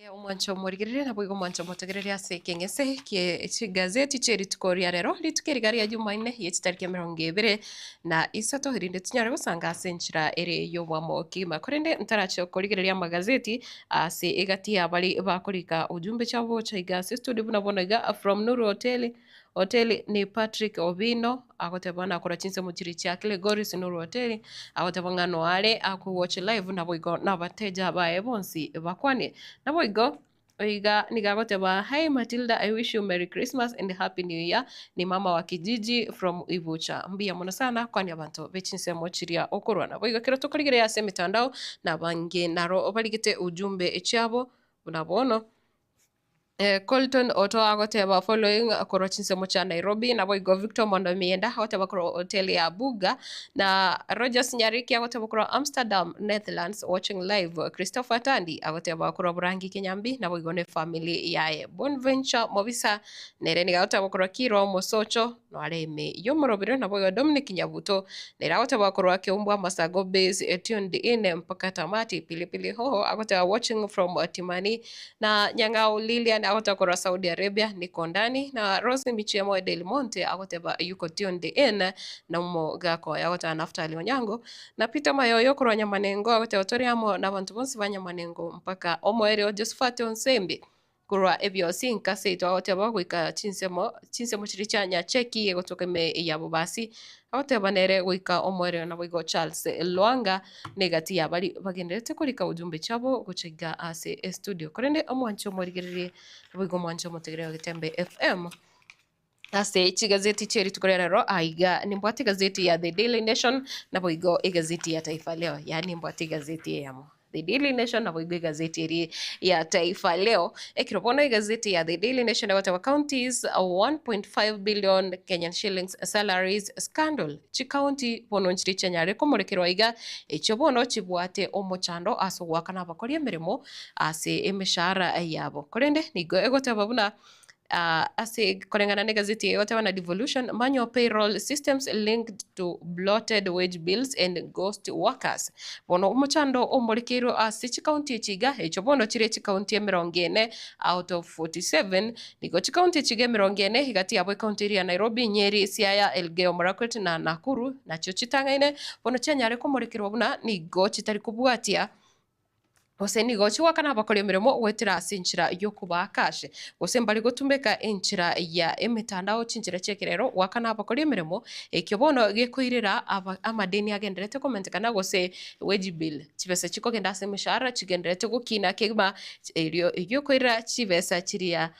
Omwancho murigirire na bwigo mwancho mutegerere ase kengese gazeti cherituko ria rero rituko riga ria Jumanne yeti tariki 23 irinde tunyare gusanga ase enchira ere yobwamo kigima korende ntaracho kurigireria magazeti ase egati abari bakorika ujumbe chabo chaiga ase studio buna bonaga from Nuru Hotel ni Patrick Obino agotebana akora chinse muchiri chakile Goris Nuru Hotel agotebanga no are watch live na bwigo na bateja bae bonsi bakwane na bwigo oiga nigagoteba hi Matilda, I wish you Merry Christmas and Happy New Year. Ni mama wa kijiji from Ibucha. Mbia muno sana kwani abantu bechinse mochiria okorwana bwigo kero tukorigere ase mitandao na bange naro obarigite ujumbe echiabo unabono Colton Oto agoteba following akorochinse mocha Nairobi na boigo Victor Mondo Mienda agoteba koro hotel ya Buga na Rogers Nyariki agoteba koro Amsterdam Netherlands watching live Christopher Tandi agoteba koro Burangi Kinyambi na boigo ne family yae Bonventure Mobisa nereni agoteba koro Kiro Mosocho no areme yomorobiro na boigo Dominic Nyabuto nera agoteba koro Akiumbwa Masago base tuned in mpaka tamati Pilipili Hoho agoteba watching from Timani na Nyangao Lilian agotokora Saudi Arabia niko ndani na Rose Michemo Del Monte agoteba yuko tuned in na umo gako agota Naftali Onyango na Peter Mayoyo koro Nyamanengo agoteba toriamo na bantu bonsi banyamanengo mpaka omoere Josephat Onsembi kurwa ebyo sinka seito agoteba gwika chinsemo chirichanya cheki egotoka me yabo basi agoteba nere gwika omoere na bwigo Charles Lwanga negati ya bari bagenderete kurika ujumbe chabo guchiga ase studio korende omwancho morigirire bwigo mwancho mutegerere gitembe FM ase chigazeti cheri tukorero aiga nimbwate gazeti ya The Daily Nation na bwigo egazeti ya Taifa Leo yani mbwate gazeti yamo The Daily Nation na bwigo gazeti ya Taifa Leo ekirobona gazeti ya The Daily Nation whatever counties 1.5 billion Kenyan shillings salaries scandal chi county bono nchiri chenyare komorekerwa iga echobono chibwate omochando asogwakana bakoria mirimo ase emishara yabo korende nigo egoteba buna ase korengana ne gazeti yote wana devolution manual payroll systems linked to bloated wage bills and ghost workers bono umuchando omorikiro ase county chiga echo bono chire county 40 out of 47 niko county chiga 40 higati yabo county ya Nairobi Nyeri Siaya Elgeyo Marakwet na Nakuru nacho chitangaine bono chenyare komorikiro buna nigo chitari kubwatia Oseni gochi wakana bakore mirimo wetira asinchira yokuba kashe osembali gotumbeka enchira ya emitandao chinchira chekerero wakana bakore mirimo ekyobono gekoirira amadeni agenderete komentekana gose wage bill chibesa chiko genda ase mishara chigenderete gukina kegma eryo koirira chibesa chiria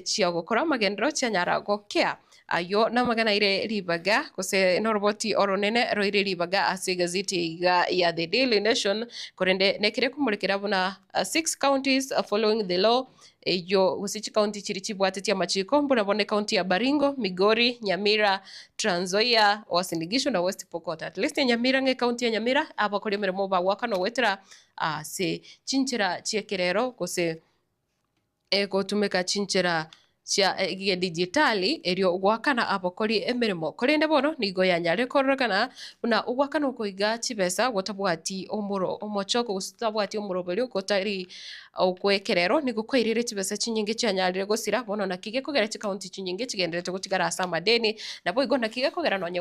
chiagokora magendero chanyara gokea ayo namagana ire ribaga kose noroboti oronene roire ribaga ase gazeti ya The Daily Nation korende nekire kumurikira buna 6 counties following the law yo usichi county chirichi bwatetia machiko mbona bone county ya Baringo Migori Nyamira Trans Nzoia Uasin Gishu na West Pokot at least Nyamira nge county ya Nyamira abakore mirimo ba wakano wetera se chinchira chiekerero kose gotumeka chinchira cia digitali erio gwakana abokori emirimo korende bono nigo yanyare korogana una ugwakana ukoiga chibesa gotabwati omuro omochoko gutabwati omurobero gotari okwekerero nigo koirire chibesa chinyinge cyanyarire gosira bono nakige kogera county chinyinge chigenderete gutigara asa madeni nabo igo nakige kogera nonye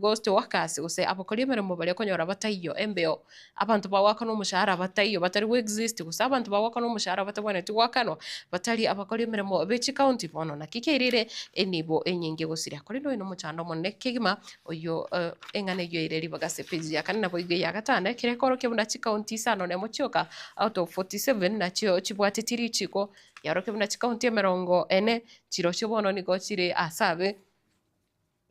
ghost workers gose abokori emirimo bare konyora bataiyo embeo abantu bawakana umushahara bataiyo batari we exist gusa abantu bawakana umushahara batabone twakano batari abokori emirimo bechi county bono nakikeirire enibo enyinge gosira kuri no muchando monne kigima oyo engane yo ireri bagase page ya kanina boige ya gatanda kirekoro kebuna county sano ne mochoka out of 47 na chio chibwate tiri chiko yaroke buna county 40 chiro chibono nigo chire asabe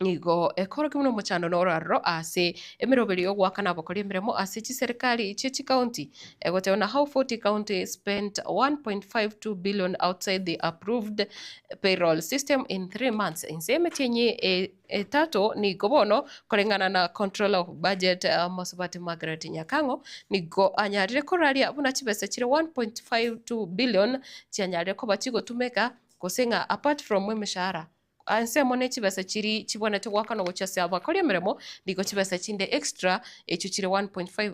nigo ekoro kimuno muchando noraro ase emiroberi yo gwakana bakori emiremo ase chi serikali chi county egote na how 40 county spent 1.52 billion outside the approved payroll system in 3 months inseme tenye tato ni gobono korengana na control of budget Mosabati Margaret Nyakango nigo anyarire koraria buna chibesa chire 1.52 billion cyanyarire ko bachigo tumeka kosenga apart from emishahara anse mone chibasa chiri chibonete gwakano gochase abakori emiremo nigo chibasa chinde extra echo chire 1.5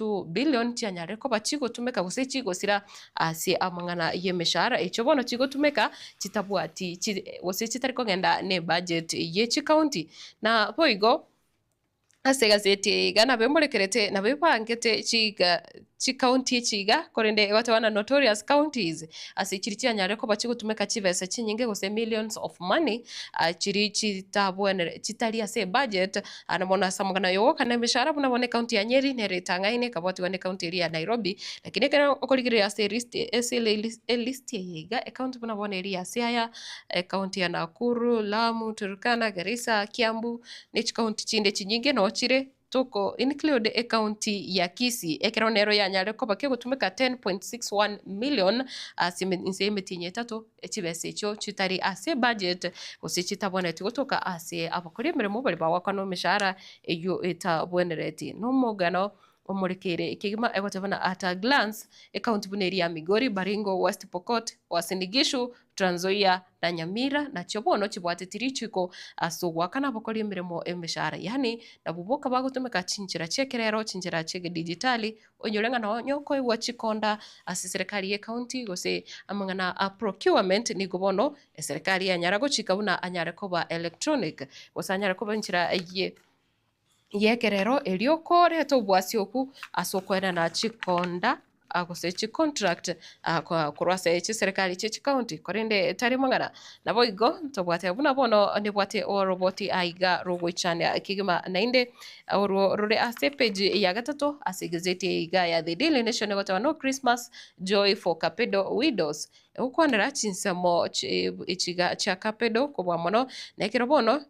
2 billion chianyare koba chigotumeka gose chigosira ase amang'ana y'emeshara echo bono chigotumeka chitabwati gose chitari kogenda ne budget y'echi county na boigo ase gazeti iga nabe murekerete nabe bangete county chiga korende wana notorious counties ase chiri chianyare ko bachigutumeka chibesa chinyinge gose millions of money chiri chitabwene chitari ase budget anamona samugana yo kana mishara bunabone county ya Nyeri neretangaine kaboti wane county ya Nairobi lakini kana okorigire ase list yiga account bunabone area ase ya county ya Nakuru, Lamu, Turkana, Garissa, Kiambu nich county chinde chinyinge no chire toko include a county ya Kisii ekeronero ya nyare ko bake gutumika 10.61 million asimetinye tato echibese cho chitari ase budget gose chitabona tigotoka ase abakore mirimo bari bawakwa no mishara eyo etabwenereti no mogano omurekere ikigima egotebana at a glance account buneri ya Migori, Baringo, West Pokot, Uasin Gishu, Trans Nzoia na Nyamira na Chobono chibwatitiri chiko asogwa kana bakora emirimo emishara yani nabuboka bagutumika chinjira chekerero chinjira chege digitali onyorenga na nyoko iwa chikonda ase serikali ye county gose amangana a procurement ni gobono serikali ya Nyarago chikabuna anyare koba electronic gose anyare koba nchira yekerero eliokore to bwasioku asokwena na chikonda agose chi contract kwa kurwase chi serikali chi county korende tari mangana nabo igo to bwate buna bono ne bwate o roboti aiga rogo chane akigima nainde oro rore ase page ya gatatu ase gazeti iga ya The Daily Nation got no Christmas joy for Kapedo widows ukwanera chinsamo ichiga cha Kapedo kwa mono na kirobono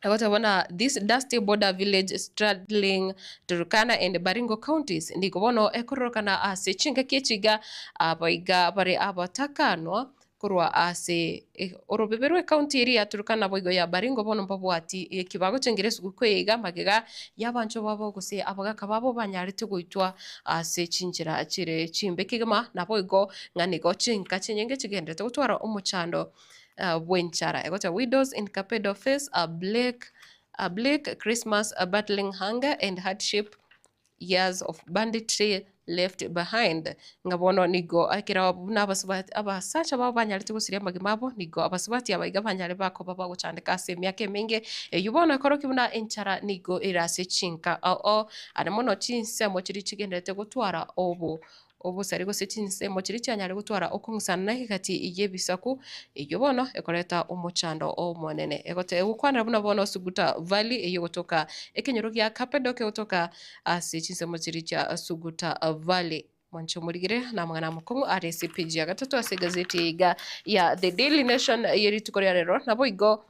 Agotabona this dusty border village straddling Turkana and Baringo counties ndiko bono ekorokana ase chinga kechiga abaiga bare abatakano kurwa ase orobeberwe county area Turkana boigo ya Baringo bono mbabwati kibago chengeresu kweiga magega yabancho babo gose abaga kababo banyarite goitwa ase chinjira chire chimbe kigama na boigo nganigo chinka chinyenge chigendete gutwara umuchando Wenchara. I got a widows in Kapedo face a bleak Christmas, battling hunger and hardship, years of banditry left behind. Ngabono nigo akira nabasubati abasacha babanyarite gusiria magimabo nigo abasubati abaiga banyare bako baba gucandika se myake minge yubona koroki buna enchara nigo irase chinka o anamono chinse mo chiri chigendete gutwara obo sari gose chinse mo chiri cyanyare gutwara okungusana hagati iye bisaku iyo bono ekoreta umuchando o monene egote ukwana buna bono Suguta Valley iyo gotoka ekenyoro ya Kapedoke gotoka ase chinse mo chiri cha Suguta Valley mwancho murigire na mwana mukongo RCPG ya gatatu ase gazeti ya The Daily Nation yeri tukoria rero nabo igo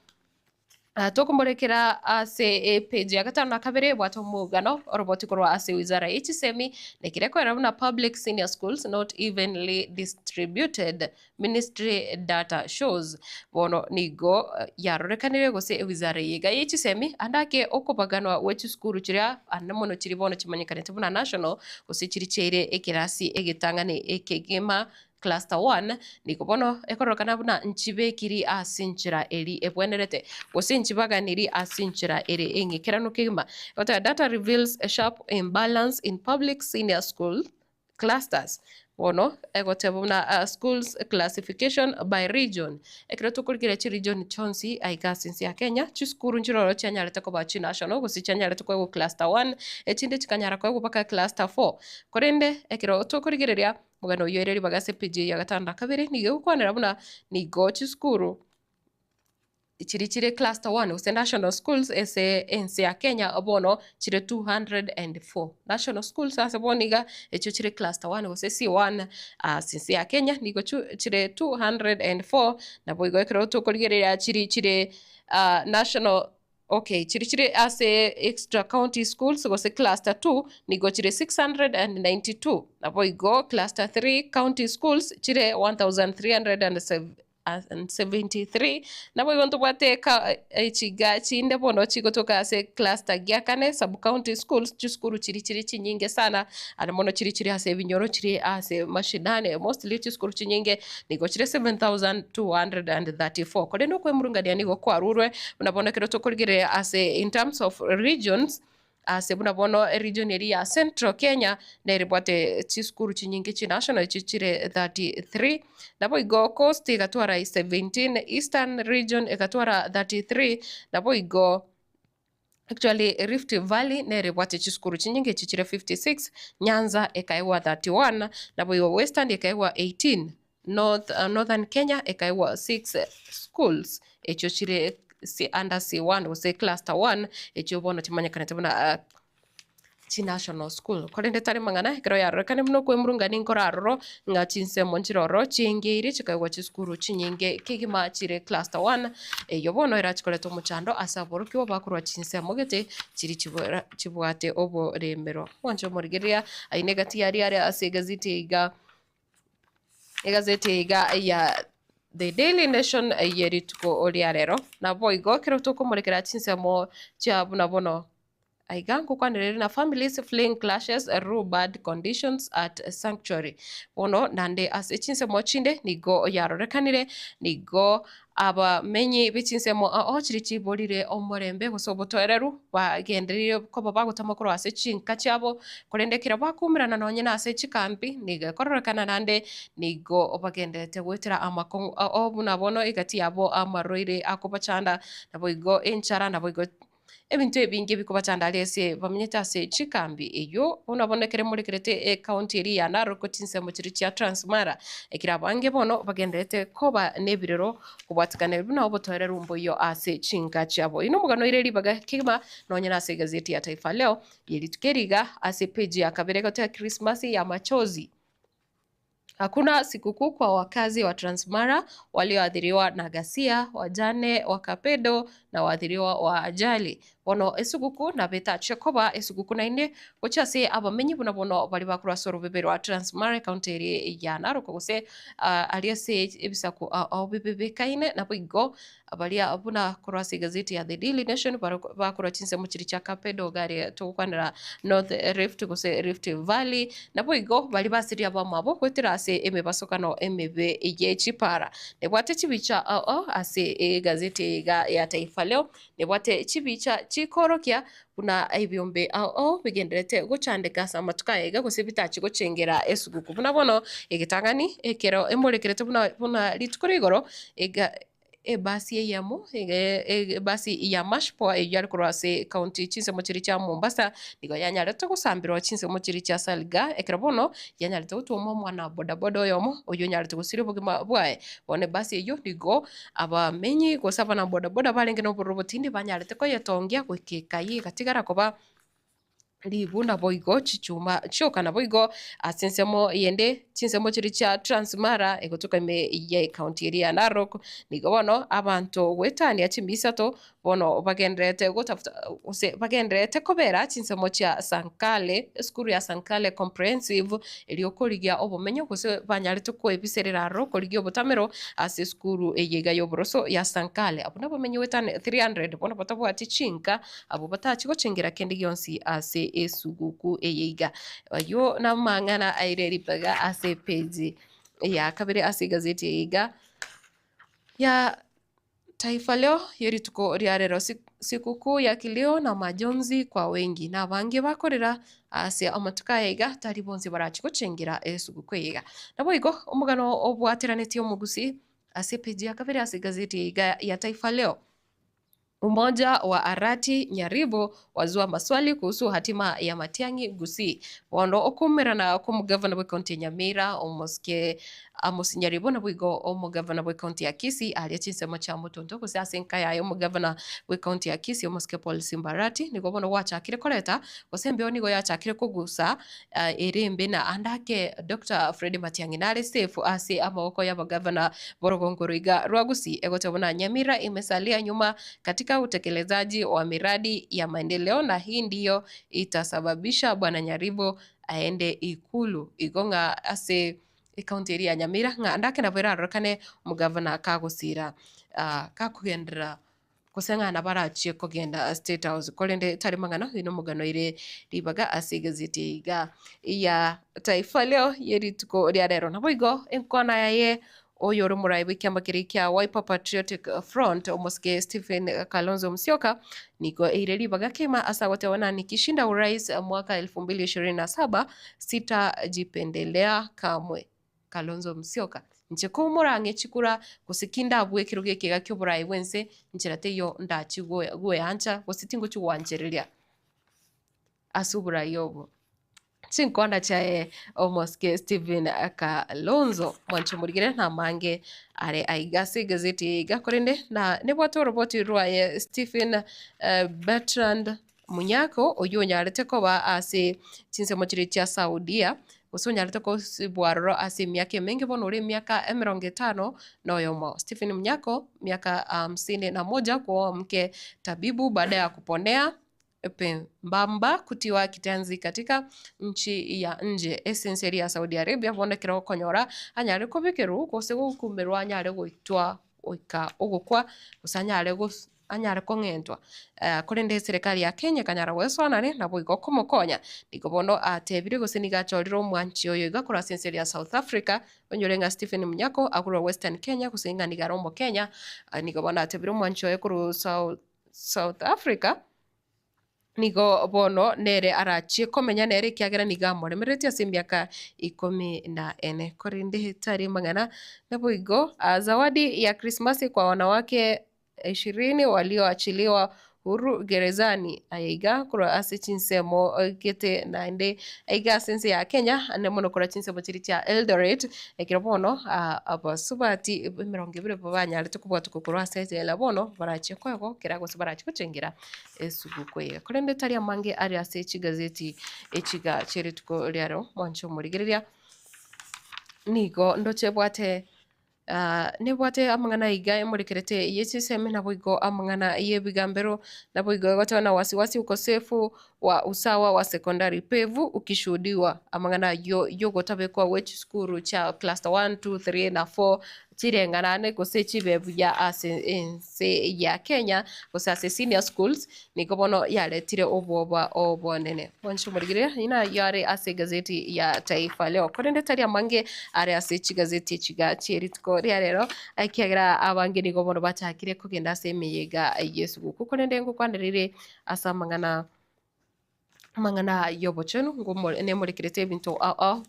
tokumborekera ase page ya gatano na kabere bwato mugano roboti korwa ase wizara y'ichisemi nekireko na public senior schools not evenly distributed ministry data shows bono nigo yarorekanire gose wizara yiga y'ichisemi andake okobaganwa wechi skuru chiria anamono chiri bono chimanyikanete buna national gose chiri chere ekirasi egitangane ekegema Cluster 1 niko bono ekorokana buna nchibe kiri asinchira eri ebwenerete gose nchibaganiri asinchira eri engekirano kigima ota data reveals a sharp imbalance in public senior school clusters bono egote buna schools classification by region ekirato kurikira chi region chonsi aikasinsi ya Kenya chiskuru nchiroro chanyarete ko bachi national gose chanyarete ko cluster 1 echinde chikanyara ko baka cluster 4 korende ekirato kurikira mugano yoereri bagase page ya gatanda kabiri nigo kwanera buna nigo chiskuru chire cluster 1 use national schools ense ya Kenya obono chire 204 national schools ase boniga echo chire cluster 1 use C1 sinse ya Kenya nigo chire 204 na boigo ekero to kolgerera chire national okay chiri ase extra county schools gose cluster 2 nigo chire 692 na boigo cluster 3 county schools chire 1373 na boigo ntobwate ka chiga chinde bono chigotoka ase cluster gyakane sub county schools chiskuru chiri chinyinge sana ana mono chiri ase vinyoro chiri ase mashinane mostly chiskuru chinyinge nigo chire 7234 kodeno kwe murunga dia nigo kwarurwe unabona kero tokolgire ase in terms of regions ase buna bono region eri ya Central Kenya neribwate chiskuru chinyingi chi national chichire 33 nabo igo Coast igatwara 17, Eastern region igatwara 33 nabo igo actually Rift Valley neribwate chiskuru chinyingi chichire 56, Nyanza ekaiwa 31 nabo igo Western ekaiwa 18, Northern Kenya ekaiwa 6 schools echo chire under C1 ose cluster 1 echo bono chimanyakanete buna chi national school korende tari mang'ana ekero yarorekane muno kwemurungani nkoraroro ng'a chinsemo nchiroro chiengeire chikaigwa chiskuru chinyinge kigima chire cluster 1 eyo bono erachikoretwo omochando ase aboroki bo bakorwa chinsemo gete chiri chibwate oborembero wancho morigeria aine gati yari ase egazeti iga ya The Daily Nation yerituko oliarero nabo igo kero tukomorekera chinsemo chia buna bono aiga nkukwaniriri na families fleeing clashes rule bad conditions at sanctuary bono nande ase chinsemo chinde nigo yarorekanire nigo abamenyi b'ichinsemo chiri chiborire omorembe gose obotoereru bagenderire koba bagutamakuru ase chinka chiabo korendekera bakumirana nonye ase chikambi nigekororokana nande nigo bagendete gwetera amakongo obuna bono igati yabo amaroire akobachanda nabo igo enchara nabo igo ebintu ebingi bikobachandali ase bamenyete ase chikambi eyo unabonekere murekerete county eri ya Narok chinsemo chiri chia Transmara ekira bange bono bagenderete koba nebirero kubwatikana buna obotoere rumbo yo ase chinka chiabo ino mugano ireri baga kigima nonye ase gazeti ya Taifa Leo yelitukeriga ase page ya kabere gote ya Christmas ya machozi. Hakuna sikukuu kwa wakazi wa Transmara walioathiriwa na ghasia, wajane wa Kapedo na waathiriwa wa ajali. Bono esuguku na beta chekoba esuguku na ine gochase abamenyi buna bono bali bakura soro bebero wa Transmara county ya Narok gose aliase ebisaku bebebe kaine na bwigo abali abuna kurasi gazeti ya The Daily Nation bakura chinsemo chiri cha Kapedo gari tukwanira North Rift gose Rift Valley na bwigo bali basiria bamabo kwetira ase emebasokano emebe yechipara nebwate chibicha ase gazeti ya Taifa Leo nebwate chibicha chikorokia buna ebyombe bigenderete guchandika samatuka ega gose bitachi gochengera esuguku buna bono egitangani ekero emorekerete buna litukorigoro ega ebasi yamo ebasi ya mashpo yari kurase county chinsemo chiri cha Mombasa nigo yanyarete gusambirwa chinsemo chiri cha Salga ekerabono yanyarete gutuma mwana bodaboda oyomo oyo nyarete gusire bugima bwae bone basi eyo nigo abamenyi gosaba na bodaboda balenge no borobotindi banyarete ko yetongia gwikikayi gatigara koba libunda boigo chichuma choka na boigo asinsemo yende chinsemo chiri cha Transmara egotoka me ye county area Narok nigo bono abantu wetani achimisato bono bagendrete gotafuta use bagendrete kobera chinsemo cha Sankale skuru ya Sankale comprehensive eliokoligia obomenyo gose banyarete ko ebiserera ro koligia obotamero ase skuru eyega yoboroso ya Sankale abuna bomenyo wetani 300 bono botabu atichinka abo batachi gocengera kendi yonsi ase esuguku eyeiga yo na mangana aireri paga ase page ya kabiri ase gazeti eyeiga ya Taifa Leo yerituko riarero sikukuu ya kilio na majonzi kwa wengi na bangi bakorera ase amatuka eyeiga tari bonse barachi gocengera esuguku eyeiga nabo igo omugano obwateraneti omugusi ase page ya kabiri ase gazeti eyeiga ya Taifa Leo. Umoja wa Arati Nyaribo wazua maswali kuhusu hatima ya Matiang'i Gusii bono okumirana kumugavana bwe county Nyamira omoske Amos Nyaribo na bwigo omugavana bwe county ya Kisii aliachinsemo cha Mutonto gose asenka yayo omugavana bwe county ya Kisii omoske Paul Simbarati nigo bono wachakire koleta gose mbeo nigo yachakire kugusa erembe na andake Dr. Fred Matiang'i nare safe ase amaboko y'abagavana borogongoro iga rwa Gusii egotebona Nyamira imesalia nyuma katika utekelezaji wa miradi ya maendeleo na hii ndiyo itasababisha bwana Nyaribo aende ikulu igonga ase county ya Nyamira nga ndake nabwera rokane mugavana kagusira kakugendera kusengana barachie kogenda State House kolende tari mangano ino mugano ire ribaga ase gazeti iga ya Taifa Leo yerituko rya rero naboigo enkona yaye uyu uri muraibu kiama kiri kia Wiper Patriotic Front Omosike Stephen Kalonzo Musyoka niko ireri bagakema asa wote wana nikishinda urais mwaka 2027 sitajipendelea kamwe. Kalonzo Musyoka nje ko murange chikura gusikinda abwe kiruge kiga cy'uburayi wense njirate yo ndachigwe gweyancha gusitingo cy'uwanjereria asubura yobo chinkona chae Omosike Stephen Kalonzo mwancho murigire nta mange are aigase gazeti gakorende na nebwato roboti rwaye Stephen Bertrand Munyako uyu nyarete ko ba ase chinse mochiri cha Saudia usunyarete ko bwarro ase miaka mengi bono uri miaka 50 noyomo. Stephen Munyako miaka 51 kwa mke tabibu baada ya kuponea pembamba kutiwa kitanzi katika nchi ya nje essentially ya Saudi Arabia bonde kiro konyora anyare ko bekeru ko se gukumerwa anyare goitwa oika ogokwa usanyare go anyare ko ngentwa kurende serikali ya Kenya kanyara weswanane na boigo komokonya niko bono atebire guseniga choriro mwanchi oyo igakora essentially ya South Africa onyorenga Stephen Munyako akura Western Kenya kusinga nigarombo Kenya niko bono atebire mwanchi oyo kuru South Africa nigo bono nere arachie komenya nere kiagera nigamore mereti ase miaka 14 korinde hitari mangana na boigo zawadi ya Krismasi kwa wanawake 20 walioachiliwa huru gerezani aiga kura ase chinsemo gete naende aiga sense ya Kenya ane mono kura chinsemo chiri cha Eldoret ekirabono abasubati 20 babanya letukubwa tukukura ase la bono barachie kwego kirago subarachi kuchengira esugukwe kurende tari amange ari ase chigazeti echiga cherituko lyaro mwancho murigereria nigo ndoche bwate nebwate amangana iga emurekerete yesiseme na boigo amangana yebigambero na boigo watana wasiwasi ukosefu wa usawa wa sekondari pevu ukishuhudiwa amangana yogotabe kwa which school cha cluster 1 2 3 na 4 chirenganane gosechi bebu ya ase ya Kenya gosase senior schools niko bono yaletire obonene mwancho murigire ina yare ase gazeti ya Taifa Leo korende tari amange are ase chigazeti chiga cheritko rero akiagira abange niko bono batakire kugenda ase meyega Yesu kukorende ngo kwanderire asa mangana yobochenu ngo ne murekirete bintu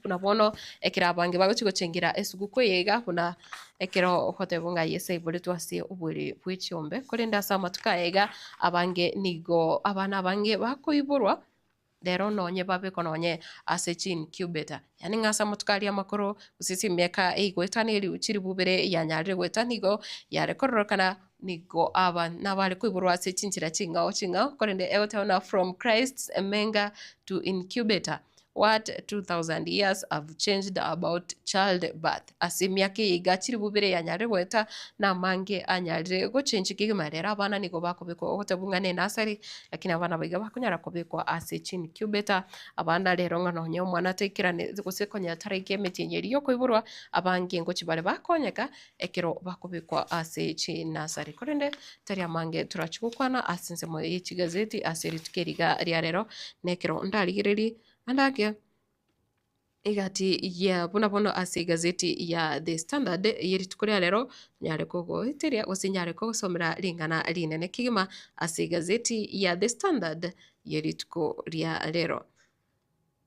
kuna bono ekira abange bagochigo chengira esugukwe yega kuna ekero hote bunga yese boletu ase uburi bwichombe korenda sama tukayega abange nigo abana abange bakoiburwa rero nonye babe kononye ase chin cubeta yani ngasa mutukali amakoro usisi miaka igwetaniri uchiri bubere yanyare gwetanigo yare kororokana nigo aba nabale kwiburwa ase chinchira chinga korende eotona from Christ's Menga to incubator what 2000 years have changed about childbirth asimiake igachiri bubere yanyare gweta na mange anyare go change kigimarera abana nigo bakobeko otabungane nasari lakini abana biga bakunyara kobeko ase chin cubeta abana rero nganonye umwana tekirane gusekonya tarike metinyeri yo kwiburwa abange ngo kibare bakonyeka ekero bakobeko ase chin nasari korende tari amange turachukukwana asinze mo y'ikigazeti aseri tukeriga rero nekero ndarigireri andake igati ya bono ase gazeti ya The Standard yeri tukoria rero nyare kogo iteria osinyare ko somera lingana linene kigima ase gazeti ya The Standard yeri tukoria rero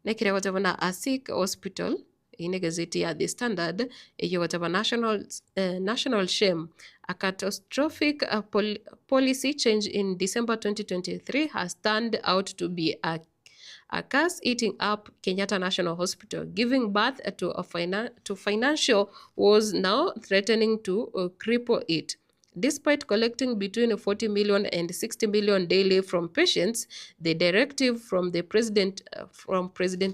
nekire watabana Asik Hospital ine gazeti ya The Standard iyo watabana national shame a catastrophic policy change in December 2023 has turned out to be a curse eating up Kenyatta National Hospital, giving birth to financial woes now threatening to cripple it. Despite collecting between 40 million and 60 million daily from patients, the directive from President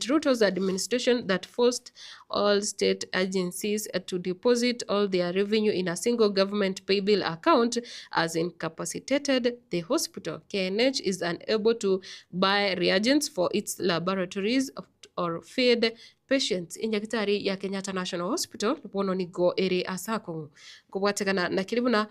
Ruto's administration that forced all state agencies to deposit all their revenue in a single government pay bill account has incapacitated the hospital. KNH is unable to buy reagents for its laboratories or feed patients. Injagitari ya Kenyatta National Hospital bono ni go ere asako kubwategana na kilibuna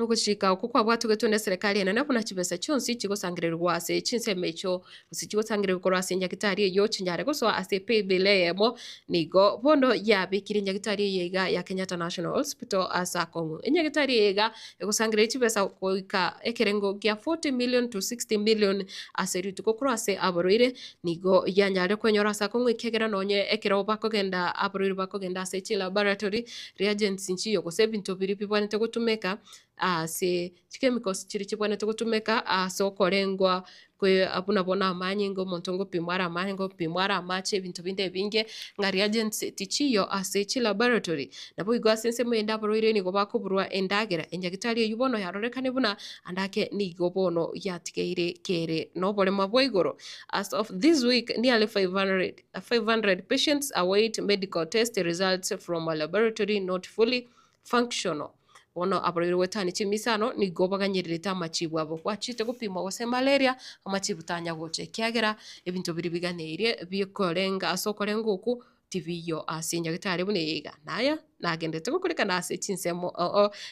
nugushika uko kwabwatu getune serikali ene buna chibesa chonsi chigosangirirwa ase chinseme echo chigosangirirwa korwa ase nyagitari eyo chinyare gosoa ase paybill emo nigo bono yabikire nyagitari yega ya Kenyatta National Hospital asa Kongo nyagitari yega egosangirira chibesa koika ekerengo gya 40 million to 60 million ase rituko korwa ase aborwire nigo yanyare kwenyora asa Kongo ikegera nonye ekero bakogenda aborwire bakogenda ase chi laboratory reagents nchiyo gose bintu biri bibwanete gutumeka ase chemicals chiri chibwanete gutumeka ase okorengwa kwe abuna bona amanyi ngo omonto ngopimwara amanyi ngopimwara amache ebintu binde binge nga reagents tichiyo ase chi laboratory nabo igo ase nsemo enda aborwire nigo bakoburwa endagera enyagitari eyu bono yarorekane buna andake nigo bono yatigeire kere noborema bwa igoro. As of this week, nearly 500 patients await medical test results from a laboratory not fully functional. Bono aborwire wetani chimisano nigo baganyirire amachibu abo kwachite gupima gose malaria amachibu tanya goche kiagera ebintu biri biganeirie bikorenga asokorenga oku tiviyo ase nyagitari bune yiga naya nagendete gukurikana ase chinsemo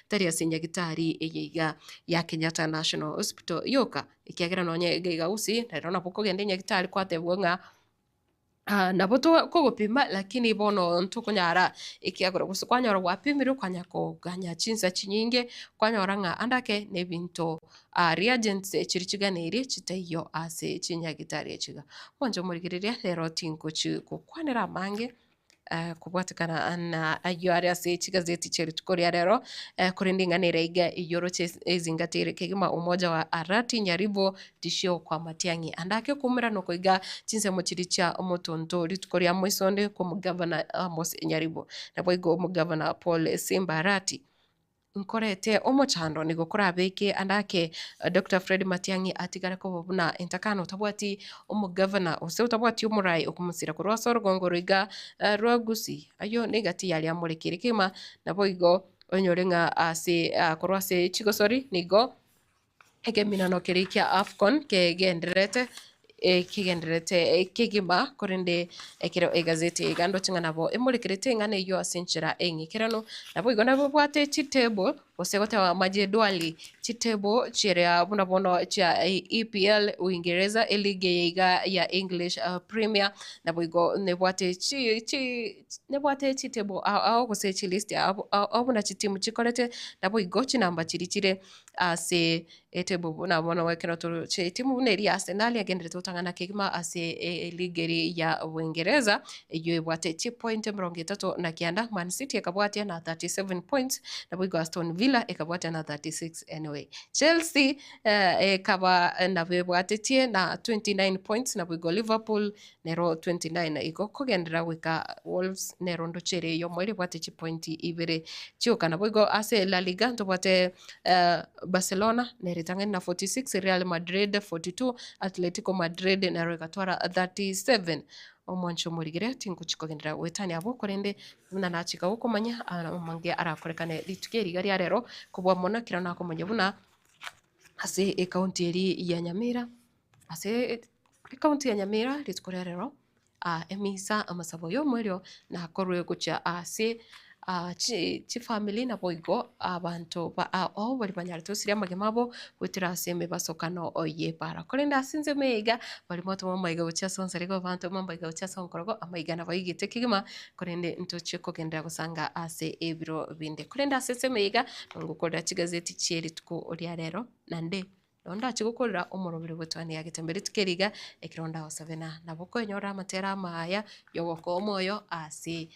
tari ase nyagitari eyiga ya Kenyatta National Hospital yoka ikiagera nonye geiga usi rero nabuko gende nyagitari kwatebwo nga nabo kogopima lakini bono ntukunyara ikiagora gusa kwanyora gwapimire kwanya koganya chinsa chinyinge kwanyora nga andake nebinto reagents chiri chiganiri chitaiyo ase chinyagitari echiga bonjo murigiriria rero tinko kwanira mange kubwatikana na ayo ari ase chigazeti cheri tukoria rero kurindinganira iga iyoro ezingatire kegima umoja wa arati nyaribo tishio kwa Matiang'i andake kumira no koiga chinsemo chiri cha omotonto ritukoria moisonde ko mugavana Amos Nyaribo nabo igo mugavana Paul Simba Arati nkorete omochando nigo korabeke andake Dr. Fred Matiang'i atigara ko bobuna entakano tabwati omugavana ose tabwati omurai okumusira korwa sorgongo riga rwagusi ayo negati yali amurekire kema nabo igo onyorenga ase korwa se chigosori nigo egeminano kerikia Afcon kegenderete kigenderete kigima korende ekero egazeti egando chinga nabo emulikirete ngane yo asinchira engikerano nabo igona bwate chitable osegote wa majedwali chitable chire buna bono cha EPL Uingereza elige yiga ya English Premier nabo igo nebwate nebwate chitable au gose chilist au buna chitimu chikorete nabo igo chinamba chirichire ase etebo buna bono wekero to chitimu neri Arsenal yagendere tangana kigima ase ligeri ya Uingereza iyo ebwate chi point 30 na kianda Man City ekabwate na 37 points nabo igo Aston Villa ekabwate na 36 anyway Chelsea ekaba na bebwate tie na 29 points nabo igo Liverpool nero 29 igo kogendera wika Wolves nero ndochere yo mwere bwate chi point ibere chioka nabo igo ase La Liga ndobwate Barcelona neritangani na 46 Real Madrid 42 Atletico Madrid nero ikatwara 37 omwancho murigire tinkuchikogendera wetani abo korende buna nachika ukomanya amange arakorekane litukeri gari rero kubwa mona kirana komanya buna ase county eri ya Nyamira ase county ya Nyamira litukorea rero emisa amasabo yo mweryo na korwe gucha ase chi family na boigo abantu ba bari banyara tosiri amagemabo wetira seme basokano oye para kolenda asinze mega bari moto mamayiga ucha sonsa rego abantu mamayiga ucha sonkorogo amayiga na bayigite kigima kolende ntoche kogendera gusanga ase ebiro binde kolenda asese mega ngukora chigazeti cheri tuko oria rero nande onda chigukorera omorobire bwetwani yagetembere tukeriga ekironda osavena naboko nyora amatera maya yogoko omoyo ase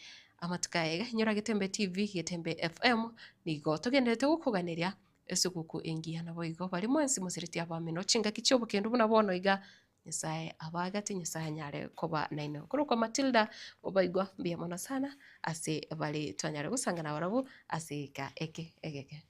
amatukaega nyora Getembe TV Getembe FM nigo tugendete gukuganiria esuguku engia nabo igo bari mwensi musiriti abamino chinga kichobo kendo buna bono iga nyesaye abagati nyesaye nyare koba naino kuruko Matilda obaigwa mbia mona sana ase bali twanyare gusangana barabu ase ka egeke